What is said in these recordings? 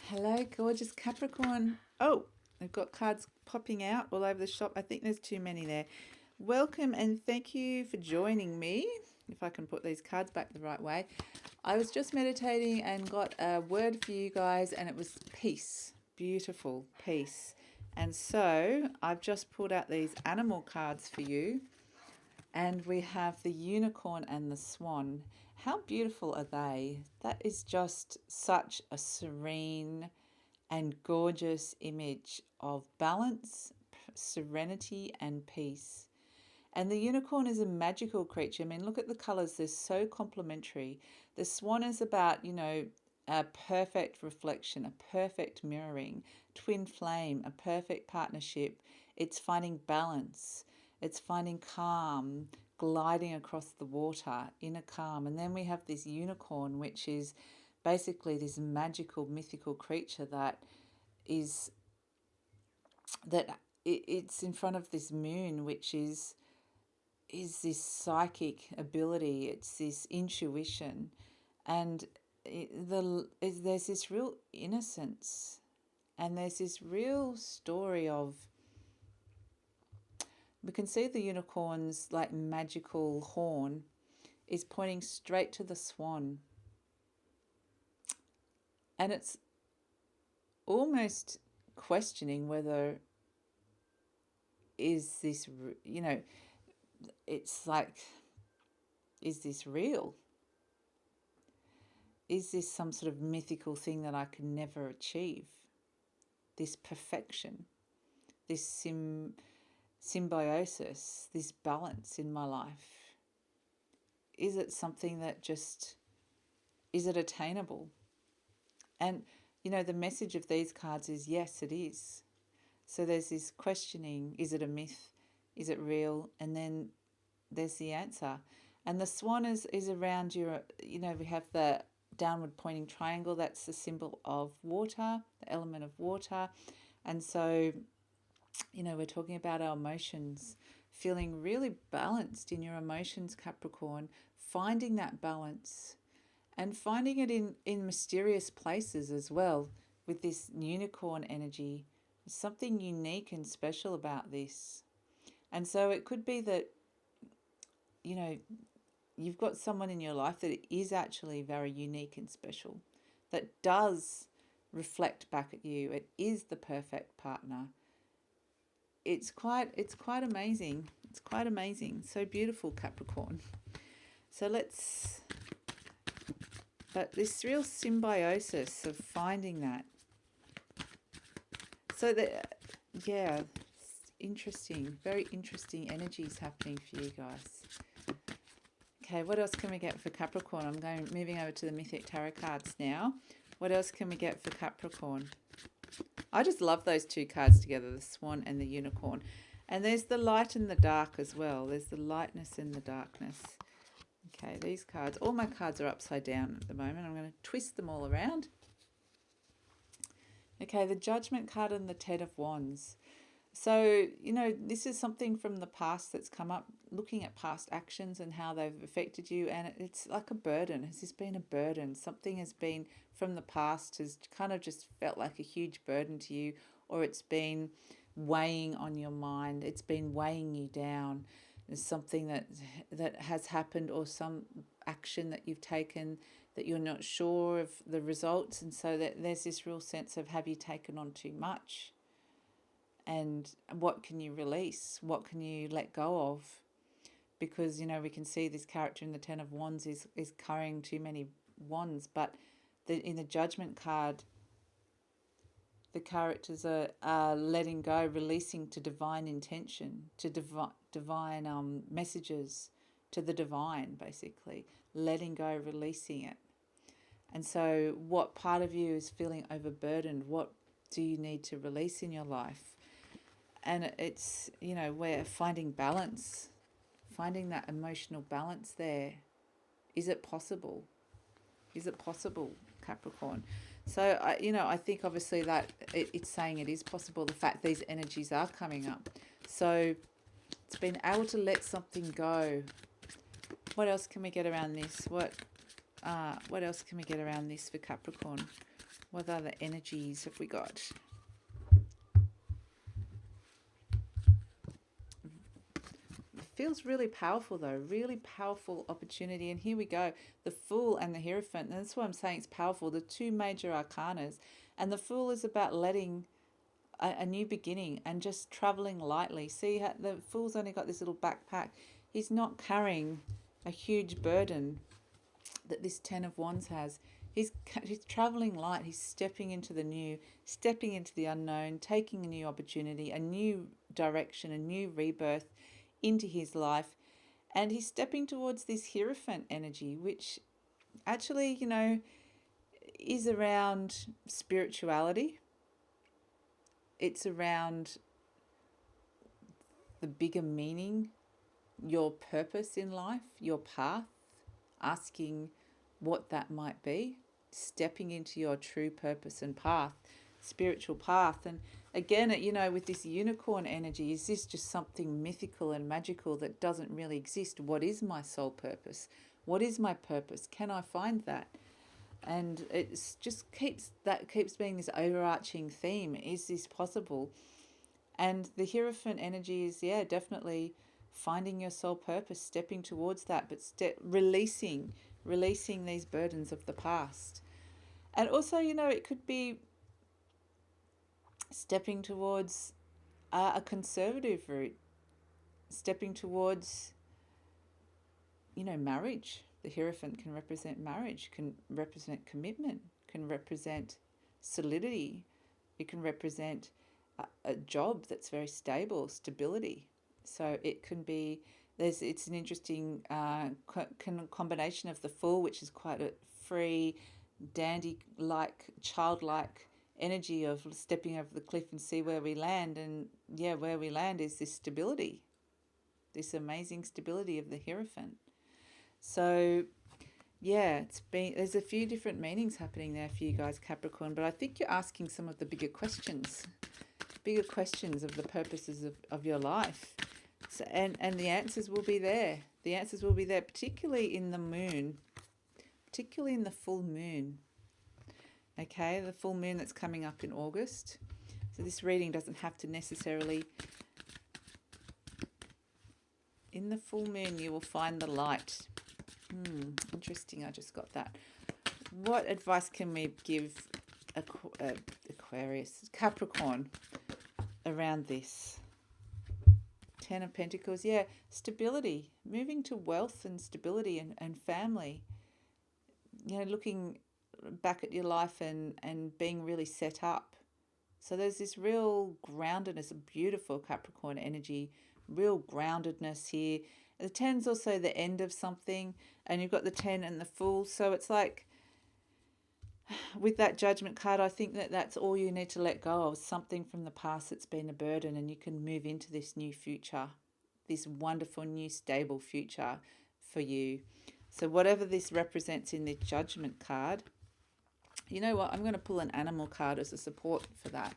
Hello, gorgeous Capricorn. Oh, I've got cards popping out all over the shop. I think there's too many there. Welcome and thank you for joining me. If I can put these cards back the right way. I was just meditating and got a word for you guys, and it was peace. Beautiful peace. And so I've just pulled out these animal cards for you, and we have the unicorn and the swan. How beautiful are they? That is just such a serene and gorgeous image of balance, serenity, and peace. And the unicorn is a magical creature. I mean, look at the colors, they're so complementary. The swan is about, a perfect reflection, a perfect mirroring, twin flame, a perfect partnership. It's finding balance, it's finding calm, gliding across the water in a calm. And then we have this unicorn, which is basically this magical, mythical creature is that it's in front of this moon, which is this psychic ability. It's this intuition, and there's this real innocence, and there's this real story of. We can see the unicorn's like magical horn is pointing straight to the swan, and it's almost questioning whether is this it's like, is this real? Is this some sort of mythical thing that I can never achieve? This perfection, this symbiosis, this balance in my life. Is it something that is it attainable? And, the message of these cards is yes, it is. So there's this questioning, is it a myth? Is it real? And then there's the answer. And the swan is around your, we have the downward pointing triangle. That's the symbol of water, the element of water. And so, we're talking about our emotions, feeling really balanced in your emotions, Capricorn, finding that balance and finding it in mysterious places as well with this unicorn energy. There's something unique and special about this. And so it could be that, you've got someone in your life that is actually very unique and special, that does reflect back at you. It is the perfect partner. It's quite amazing. It's quite amazing. So beautiful, Capricorn. So but this real symbiosis of finding that. So yeah, interesting, very interesting energies happening for you guys. Okay, what else can we get for Capricorn? I'm moving over to the Mythic Tarot cards now. What else can we get for Capricorn? I just love those two cards together, the swan and the unicorn. And there's the light and the dark as well. There's the lightness and the darkness. Okay, these cards, all my cards are upside down at the moment. I'm going to twist them all around. Okay, the Judgment card and the Ten of Wands. So, this is something from the past that's come up, looking at past actions and how they've affected you. And it's like a burden. Has this been a burden? Something has been from the past has kind of just felt like a huge burden to you, or it's been weighing on your mind. It's been weighing you down. There's something that has happened, or some action that you've taken that you're not sure of the results. And so that there's this real sense of, have you taken on too much? And what can you release? What can you let go of? Because, we can see this character in the Ten of Wands is carrying too many wands. But in the Judgment card, the characters are letting go, releasing to divine intention, to divine messages, to the divine, basically. Letting go, releasing it. And so what part of you is feeling overburdened? What do you need to release in your life? And it's, we're finding balance, finding that emotional balance there. Is it possible? Is it possible, Capricorn? So, I think obviously that it's saying it is possible, the fact these energies are coming up. So it's been able to let something go. What else can we get around this? What else can we get around this for Capricorn? What other energies have we got? Feels really powerful though, really powerful opportunity. And here we go, the Fool and the Hierophant. And that's why I'm saying it's powerful, the two major arcanas. And the Fool is about letting a new beginning and just traveling lightly. See how the Fool's only got this little backpack. He's not carrying a huge burden that this Ten of Wands has. He's traveling light. He's stepping into the new, stepping into the unknown, taking a new opportunity, a new direction, a new rebirth into his life. And he's stepping towards this Hierophant energy, which actually, you know, is around spirituality. It's around the bigger meaning, your purpose in life, your path, asking what that might be, stepping into your true purpose and path, spiritual path. And again, you know, with this unicorn energy, is this just something mythical and magical that doesn't really exist? What is my soul purpose? What is my purpose? Can I find that? And it's just keeps being this overarching theme. Is this possible? And the Hierophant energy is, yeah, definitely finding your soul purpose, stepping towards that, but releasing these burdens of the past. And also, you know, it could be stepping towards a conservative route, stepping towards, you know, marriage. The Hierophant can represent marriage, can represent commitment, can represent solidity. It can represent a job that's very stable, stability. So it can be, it's an interesting combination of the Fool, which is quite a free, dandy-like, childlike energy of stepping over the cliff and see where we land. And yeah, where we land is this stability, this amazing stability of the Hierophant. So yeah, there's a few different meanings happening there for you guys, Capricorn, but I think you're asking some of the bigger questions of the purposes of your life. So, and the answers will be there. The answers will be there, particularly in the moon, particularly in the full moon. Okay, the full moon that's coming up in August. So this reading doesn't have to necessarily... In the full moon, you will find the light. Interesting, I just got that. What advice can we give Aquarius, Capricorn, around this? Ten of Pentacles, yeah, stability, moving to wealth and stability and family. You know, looking back at your life and being really set up. So there's this real groundedness, a beautiful Capricorn energy, real groundedness here. The 10's also the end of something, and you've got the 10 and the Fool. So it's like, with that Judgment card, I think that's all you need to let go of, something from the past that's been a burden, and you can move into this new future, this wonderful new stable future for you. So whatever this represents in the Judgment card, you know what, I'm going to pull an animal card as a support for that,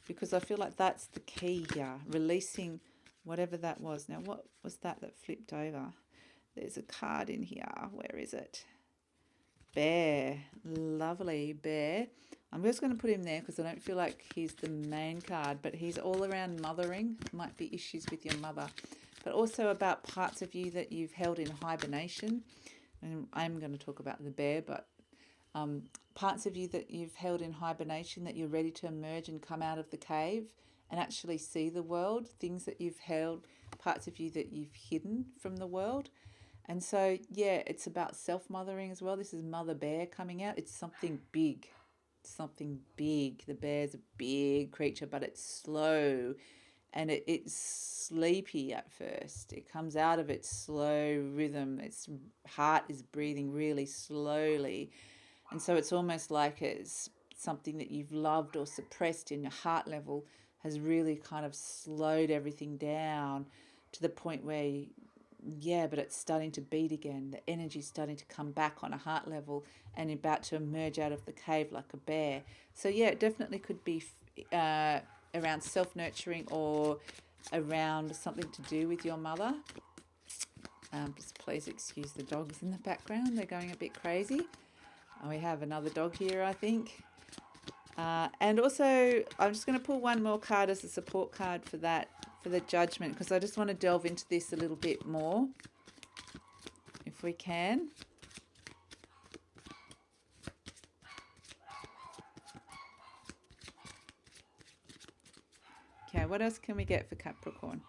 because I feel like that's the key here, releasing whatever that was. Now, what was that flipped over? There's a card in here. Where is it? Bear. Lovely bear. I'm just going to put him there because I don't feel like he's the main card, but he's all around mothering. Might be issues with your mother, but also about parts of you that you've held in hibernation. And I'm going to talk about the bear, but parts of you that you've held in hibernation, that you're ready to emerge and come out of the cave and actually see the world, things that you've held, parts of you that you've hidden from the world. And so, yeah, it's about self-mothering as well. This is Mother Bear coming out. It's something big, something big. The bear's a big creature, but it's slow and it's sleepy at first. It comes out of its slow rhythm. Its heart is breathing really slowly. And so it's almost like it's something that you've loved or suppressed in your heart level has really kind of slowed everything down to the point where, yeah, but it's starting to beat again. The energy's starting to come back on a heart level and about to emerge out of the cave like a bear. So, yeah, it definitely could be around self-nurturing or around something to do with your mother. Just please excuse the dogs in the background. They're going a bit crazy. We have another dog here, I think. And also, I'm just going to pull one more card as a support card for that, for the Judgment, because I just want to delve into this a little bit more, if we can. Okay, what else can we get for Capricorn?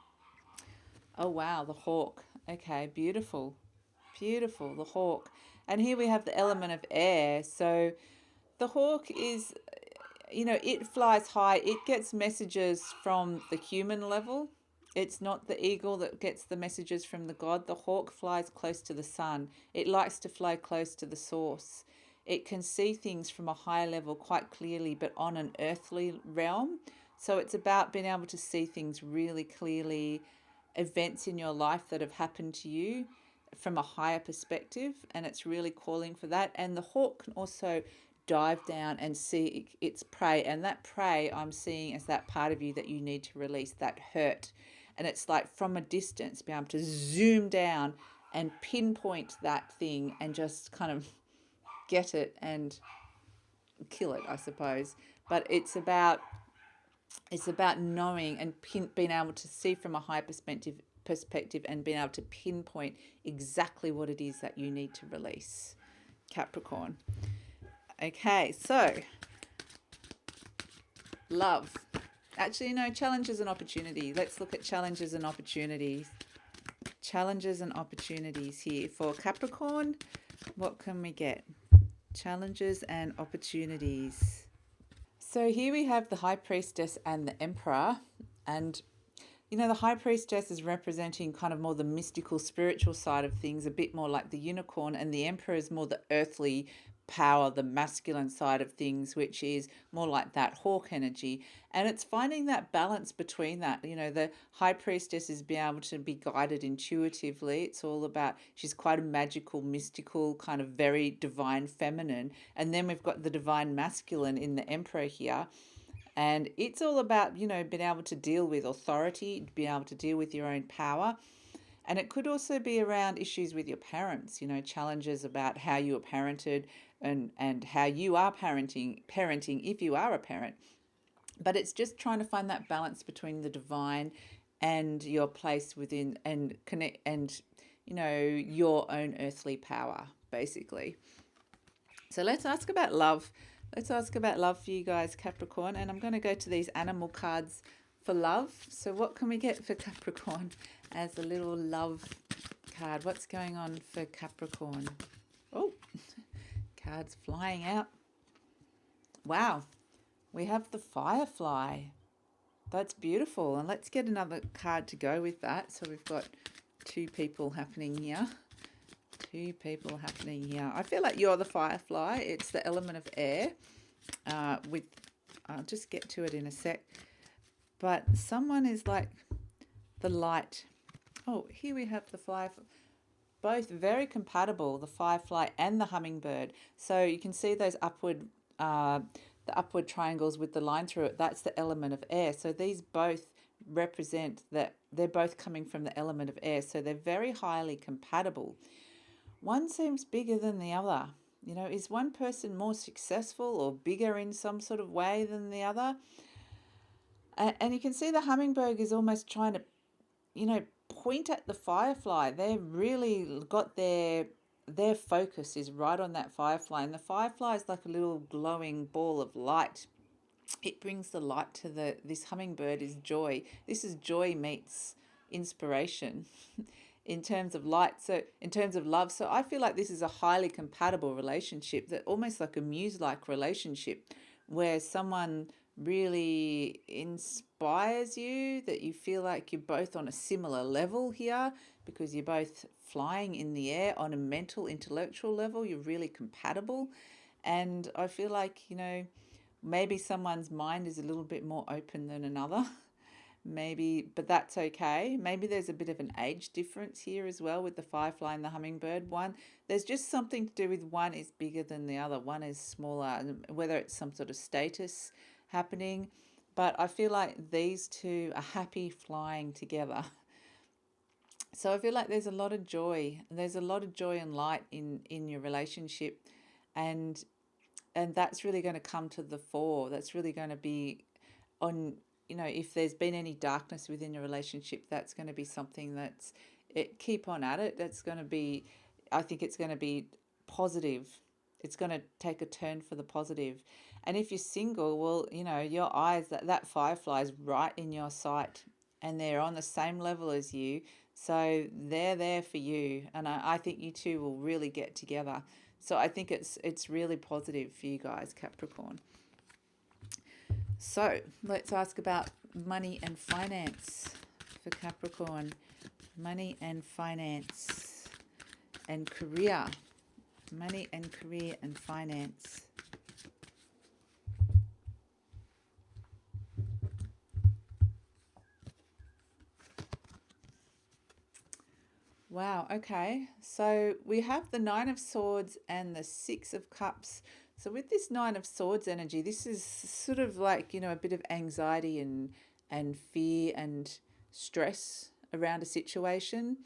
Oh, wow, the Hawk. Okay, beautiful. Beautiful, the Hawk. And here we have the element of air. So the Hawk is, it flies high. It gets messages from the human level. It's not the eagle that gets the messages from the god. The hawk flies close to the sun. It likes to fly close to the source. It can see things from a higher level quite clearly, but on an earthly realm. So it's about being able to see things really clearly, events in your life that have happened to you from a higher perspective, and it's really calling for that. And the hawk can also dive down and see its prey, and that prey I'm seeing as that part of you that you need to release, that hurt. And it's like from a distance be able to zoom down and pinpoint that thing and just kind of get it and kill it, I suppose. But it's about knowing and being able to see from a high perspective and being able to pinpoint exactly what it is that you need to release, Capricorn. Okay, so love. Actually, no, challenges and opportunities. Let's look at challenges and opportunities. Challenges and opportunities here for Capricorn. What can we get? Challenges and opportunities. So here we have the High Priestess and the Emperor. And, the High Priestess is representing kind of more the mystical, spiritual side of things, a bit more like the unicorn. And the Emperor is more the earthly power, the masculine side of things, which is more like that hawk energy. And it's finding that balance between that. The High Priestess is being able to be guided intuitively. It's all about, she's quite a magical, mystical, kind of very divine feminine. And then we've got the divine masculine in the Emperor here. And it's all about, being able to deal with authority, being able to deal with your own power. And it could also be around issues with your parents, challenges about how you were parented and how you are parenting if you are a parent. But it's just trying to find that balance between the divine and your place within and connect and, your own earthly power, basically. So let's ask about love. Let's ask about love for you guys, Capricorn. And I'm going to go to these animal cards for love. So what can we get for Capricorn as a little love card? What's going on for Capricorn? Oh, cards flying out. Wow, we have the Firefly. That's beautiful. And let's get another card to go with that. So we've got two people happening here. I feel like you're the Firefly. It's the element of air. I'll just get to it in a sec. But someone is like the light. Oh, here we have the Firefly. Both very compatible, the Firefly and the Hummingbird. So you can see those the upward triangles with the line through it. That's the element of air. So these both represent that they're both coming from the element of air. So they're very highly compatible. One seems bigger than the other. Is one person more successful or bigger in some sort of way than the other? And you can see the Hummingbird is almost trying to, point at the Firefly. They've really got their focus is right on that Firefly. And the Firefly is like a little glowing ball of light. It brings the light to this Hummingbird is joy. This is joy meets inspiration. In terms of light, so in terms of love. So I feel like this is a highly compatible relationship, that almost like a muse-like relationship where someone really inspires you, that you feel like you're both on a similar level here because you're both flying in the air on a mental, intellectual level. You're really compatible. And I feel like, maybe someone's mind is a little bit more open than another. Maybe, but that's okay. Maybe there's a bit of an age difference here as well with the Firefly and the Hummingbird. There's just something to do with one is bigger than the other, one is smaller, whether it's some sort of status happening. But I feel like these two are happy flying together. So I feel like there's a lot of joy. There's a lot of joy and light in your relationship. And and that's really going to come to the fore. That's really going to be on, if there's been any darkness within your relationship, that's going to be something that's keep on at it. That's going to be, I think it's going to be positive. It's going to take a turn for the positive. And if you're single, well, your eyes, that firefly is right in your sight, and they're on the same level as you. So they're there for you. And I think you two will really get together. So I think it's really positive for you guys, Capricorn. So let's ask about money and finance for Capricorn. Money and finance and career. Money and career and finance. Wow, okay. So we have the Nine of Swords and the Six of Cups. So with this Nine of Swords energy, this is sort of like, a bit of anxiety and fear and stress around a situation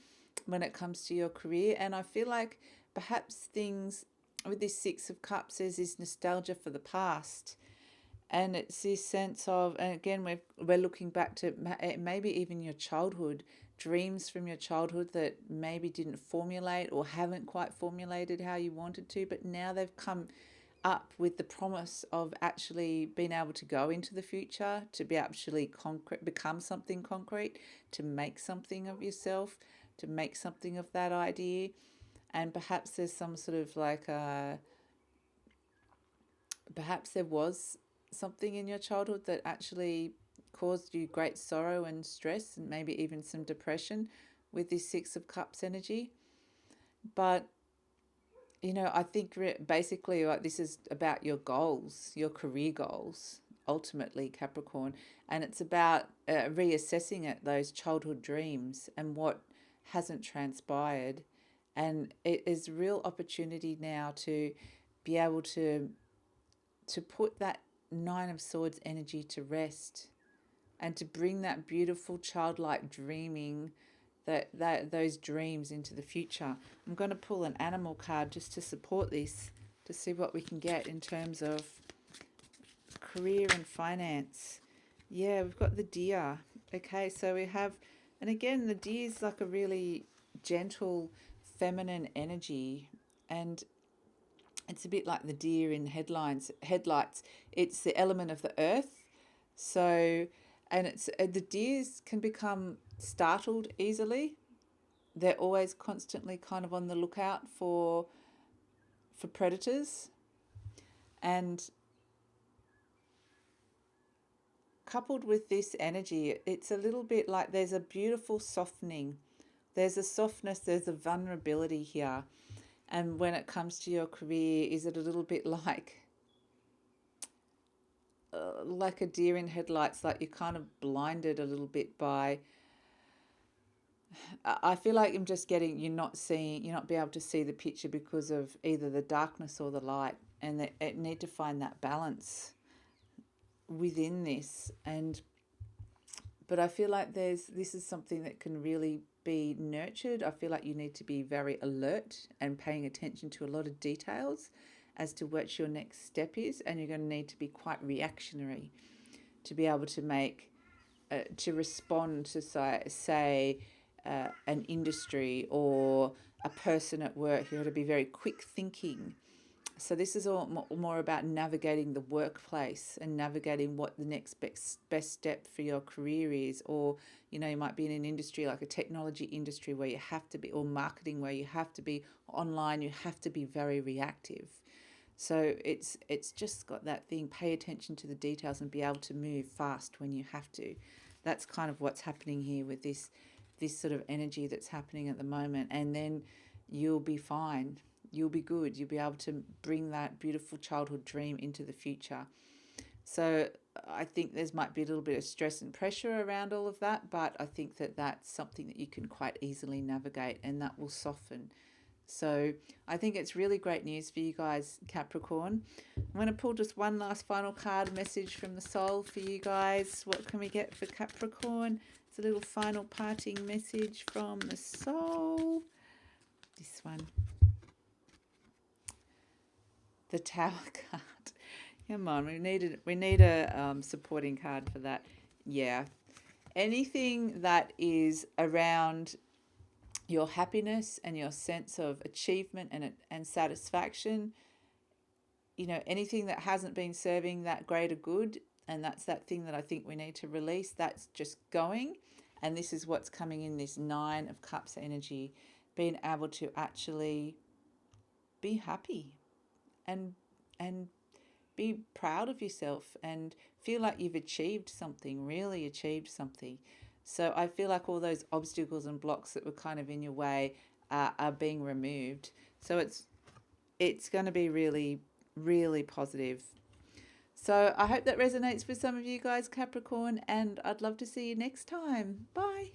when it comes to your career. And I feel like perhaps things with this Six of Cups, there's this nostalgia for the past. And it's this sense of, and again, we're looking back to maybe even your childhood, dreams from your childhood that maybe didn't formulate or haven't quite formulated how you wanted to, but now they've come up with the promise of actually being able to go into the future, to be actually become something concrete, to make something of yourself, to make something of that idea. And perhaps there's some sort of like perhaps there was something in your childhood that actually caused you great sorrow and stress and maybe even some depression with this Six of Cups energy. But, I think basically like this is about your goals, your career goals, ultimately, Capricorn. And it's about reassessing it, those childhood dreams and what hasn't transpired. And it is real opportunity now to be able to put that Nine of Swords energy to rest and to bring that beautiful childlike dreaming, that those dreams into the future. I'm going to pull an animal card just to support this, to see what we can get in terms of career and finance. Yeah, we've got the deer. Okay, so we have, and again, the deer is like a really gentle, feminine energy, and it's a bit like the deer in headlights. It's the element of the earth. So, and it's the deers can become startled easily. They're always constantly kind of on the lookout for predators. And coupled with this energy, it's a little bit like there's a beautiful softening. There's a softness, there's a vulnerability here. And when it comes to your career, is it a little bit like a deer in headlights, like you're kind of blinded a little bit by, I feel like I'm just getting, you're not be able to see the picture because of either the darkness or the light, and that need to find that balance within this. But I feel like this is something that can really be nurtured. I feel like you need to be very alert and paying attention to a lot of details as to what your next step is, and you're going to need to be quite reactionary to be able to make to respond to say an industry or a person at work. You've got to be very quick thinking. So this is all more about navigating the workplace and navigating what the next best step for your career is. Or, you might be in an industry like a technology industry where you have to be, or marketing where you have to be online, you have to be very reactive. So it's just got that thing, pay attention to the details and be able to move fast when you have to. That's kind of what's happening here with this sort of energy that's happening at the moment. And then you'll be fine. You'll be good. You'll be able to bring that beautiful childhood dream into the future. So I think there's might be a little bit of stress and pressure around all of that, but I think that that's something that you can quite easily navigate, and that will soften. So I think it's really great news for you guys, Capricorn. I'm going to pull just one last final card message from the soul for you guys. What can we get for Capricorn? It's a little final parting message from the soul. This one. The Tower card. Come on, we need a supporting card for that. Yeah. Anything that is around your happiness and your sense of achievement and satisfaction, anything that hasn't been serving that greater good, and that's that thing that I think we need to release, that's just going. And this is what's coming in this Nine of Cups energy, being able to actually be happy and and be proud of yourself and feel like you've achieved something, really achieved something. So I feel like all those obstacles and blocks that were kind of in your way are being removed. So it's going to be really, really positive. So I hope that resonates with some of you guys, Capricorn, and I'd love to see you next time. Bye.